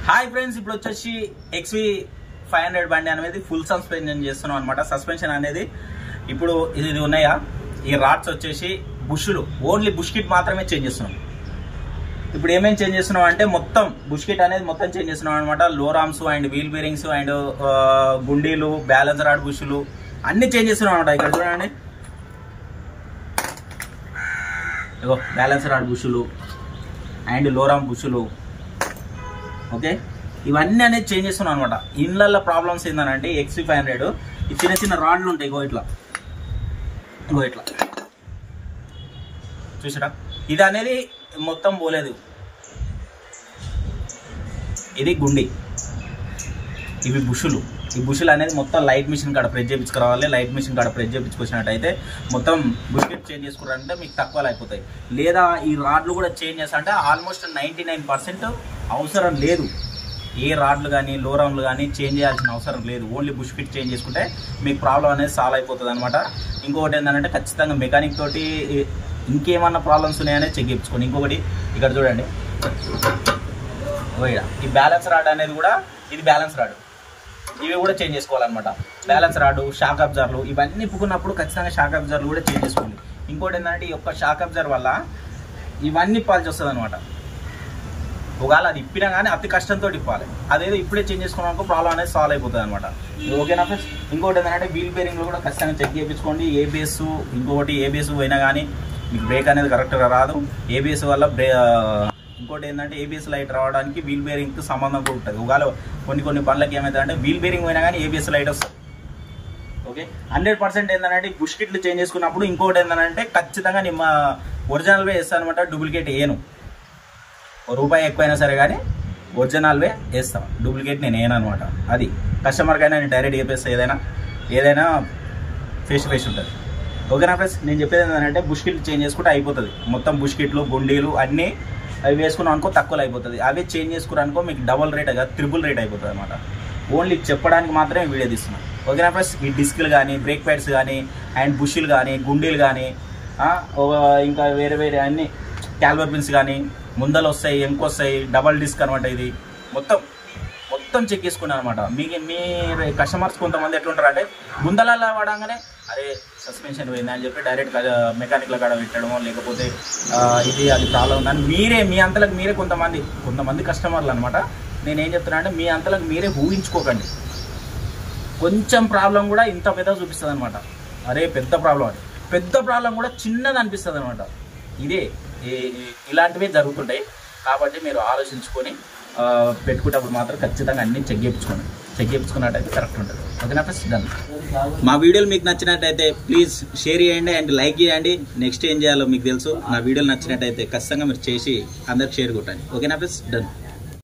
Hi friends, ఇప్పుడు వచ్చేసి XV500 బండి అనేది ఫుల్ సస్పెన్షన్ చేస్తున్నాం అనమాట. సస్పెన్షన్ అనేది ఇప్పుడు ఇది ఉన్నాయా, ఈ రాడ్స్ వచ్చేసి బుష్లు ఓన్లీ బుష్ కిట్ మాత్రమే చేంజ్ చేస్తున్నాం. ఇప్పుడు ఏమేమి చేంజ్ చేస్తున్నాం అంటే మొత్తం బుష్ కిట్ అనేది మొత్తం చేంజ్ చేస్తున్నాం అనమాట. Lower arms and wheel bearings and గుండీలు, బ్యాలెన్స్ రాడ్ బుష్లు అన్ని చేంజ్ చేస్తున్నాం అనమాట. ఇక్కడ చూడండి, ఇగో బ్యాలెన్స్ రాడ్ బుష్లు అండ్ లోరామ్ బుష్లు. ఓకే, ఇవన్నీ అనేది చేంజ్ చేస్తున్నాం అనమాట. ఇళ్ళల్లో ప్రాబ్లమ్స్ ఏంటంటే XV500 ఈ చిన్న చిన్న రాడ్లు ఉంటాయి. ఇగో ఇట్లా చూసారా, ఇది అనేది మొత్తం పోలేదు. ఇది గుండి, ఇవి బుషులు. ఈ బుషులు అనేది మొత్తం లైట్ మిషన్ కాడ ప్రెస్ చేయించుకురావాలి. లైట్ మిషన్ కాడ ప్రెస్ చేయించుకొచ్చినట్టయితే మొత్తం బుషెట్ చేంజ్ చేసుకున్నారంటే మీకు తక్కువలో అయిపోతాయి. లేదా ఈ రాడ్లు కూడా చేంజ్ చేస్తా అంటే ఆల్మోస్ట్ 99% అవసరం లేదు. ఏ రాడ్లు కానీ లోరామ్లు కానీ చేంజ్ చేయాల్సిన అవసరం లేదు. ఓన్లీ బుష్ ఫిట్ చేంజ్ చేసుకుంటే మీకు ప్రాబ్లం అనేది సాల్వ్ అయిపోతుంది అనమాట. ఇంకొకటి ఏంటంటే ఖచ్చితంగా మెకానిక్ తోటి ఇంకేమన్నా ప్రాబ్లమ్స్ ఉన్నాయనే చెక్ చేయించుకోండి. ఇంకొకటి ఇక్కడ చూడండి, ఈ బ్యాలెన్స్ రాడ్ అనేది కూడా, ఇది బ్యాలెన్స్ రాడ్, ఇవి కూడా చేంజ్ చేసుకోవాలన్నమాట. బ్యాలెన్స్ రాడు, షాక్ అబ్జర్వర్లు ఇవన్నీ ఇప్పుకున్నప్పుడు ఖచ్చితంగా షాక్ అబ్జర్వర్లు కూడా చేంజ్ చేసుకోండి. ఇంకోటి ఏంటంటే ఈ యొక్క షాక్ అబ్జర్వర్ వల్ల ఇవన్నీ ఇప్పాల్సి వస్తుంది అనమాట. ఒకవేళ అది ఇప్పినా కానీ అతి కష్టంతో ఇప్పాలి. అదేదో ఇప్పుడే చేంజ్ చేసుకున్నాక ప్రాబ్లం అనేది సాల్వ్ అయిపోతుంది అనమాట. ఓకేనా ఫ్రెండ్స్? ఇంకోటి ఏంటంటే వీల్ బేరింగ్లు కూడా ఖచ్చితంగా చెక్ చేయించుకోండి. ఏబిఎస్, ఇంకొకటి ఏబిఎస్ పోయినా కానీ మీకు బ్రేక్ అనేది కరెక్ట్గా రాదు. ఏబిఎస్ వల్ల ఇంకోటి ఏంటంటే ఏబిఎస్ లైట్ రావడానికి వీల్ బేరింగ్కి సంబంధం కూడా ఉంటుంది. ఒకవేళ కొన్ని పనులకి ఏమవుతుందంటే వీల్ బేరింగ్ పోయినా కానీ ఏబిఎస్ లైట్ వస్తుంది. ఓకే, 100% ఏంటంటే బుష్ కిట్లు చేంజ్ చేసుకున్నప్పుడు ఇంకోటి ఏంటంటే ఖచ్చితంగా ನಿಮ್ಮ ఒరిజినల్ వే వేస్తాను అనమాట. డూప్లికేట్ వేయను. రూపాయి ఎక్కువైనా సరే కానీ ఒరిజినల్ వే వేస్తాం, డూప్లికేట్ నేను వేయను అనమాట. అది కస్టమర్కైనా నేను డైరెక్ట్ చెప్పేస్తా. ఏదైనా ఫేస్ టు ఫేస్ ఉంటుంది. ఓకేనా ఫ్రెండ్స్? నేను చెప్పేది ఏంటంటే బుష్ కిట్లు చేంజ్ చేసుకుంటే అయిపోతుంది. మొత్తం బుష్ కిట్లు, గుండీలు అన్నీ అవి వేసుకున్నాం అనుకో తక్కువలో అయిపోతుంది. అవే చేంజ్ చేసుకున్నాం అనుకో మీకు డబుల్ రేట్ కాదు, ట్రిపుల్ రేట్ అయిపోతుంది అనమాట. ఓన్లీ చెప్పడానికి మాత్రమే వీడియో తీస్తున్నాం. ఓకేనా ఫ్రెండ్స్? ఈ డిస్క్లు కానీ, బ్రేక్ ప్యాడ్స్ కానీ అండ్ బుష్లు కానీ, గుండీలు కానీ, ఇంకా వేరే అన్ని క్యాల్బర్ పిన్స్ కానీ ముందలు వస్తాయి, ఎంకొస్తాయి, డబల్ డిస్క్ అనమాట. ఇది మొత్తం చెక్ చేసుకున్నాను అనమాట. మీరు కస్టమర్స్ కొంతమంది ఎట్లుంటారు అంటే ముందలలో వాడంగానే అరే సస్పెన్షన్ పోయింది అని చెప్పి డైరెక్ట్ మెకానిక్ల కాడ పెట్టడమో, లేకపోతే ఇది అది ప్రాబ్లం ఉందని మీ అంతలకు మీరే కొంతమంది కస్టమర్లు అనమాట. నేనేం చెప్తున్నా అంటే మీ అంతలకు మీరే ఊహించుకోకండి. కొంచెం ప్రాబ్లం కూడా ఇంత పెద్ద చూపిస్తుంది అనమాట. అరే పెద్ద ప్రాబ్లం కూడా చిన్నది అనిపిస్తుంది అనమాట. ఇలాంటివే జరుగుతుంటాయి. కాబట్టి మీరు ఆలోచించుకొని పెట్టుకునేటప్పుడు మాత్రం ఖచ్చితంగా అన్ని చెక్ చేయించుకున్నట్టయితే కరెక్ట్ ఉంటుంది. ఓకేనా ఫ్రెండ్స్? డన్. మా వీడియోలు మీకు నచ్చినట్టయితే ప్లీజ్ షేర్ చేయండి అండ్ లైక్ చేయండి. నెక్స్ట్ ఏం చేయాలో మీకు తెలుసు. నా వీడియోలు నచ్చినట్టయితే ఖచ్చితంగా మీరు చేసి అందరికి షేర్ కొట్టండి. ఓకేనా ఫ్రెండ్స్? డన్.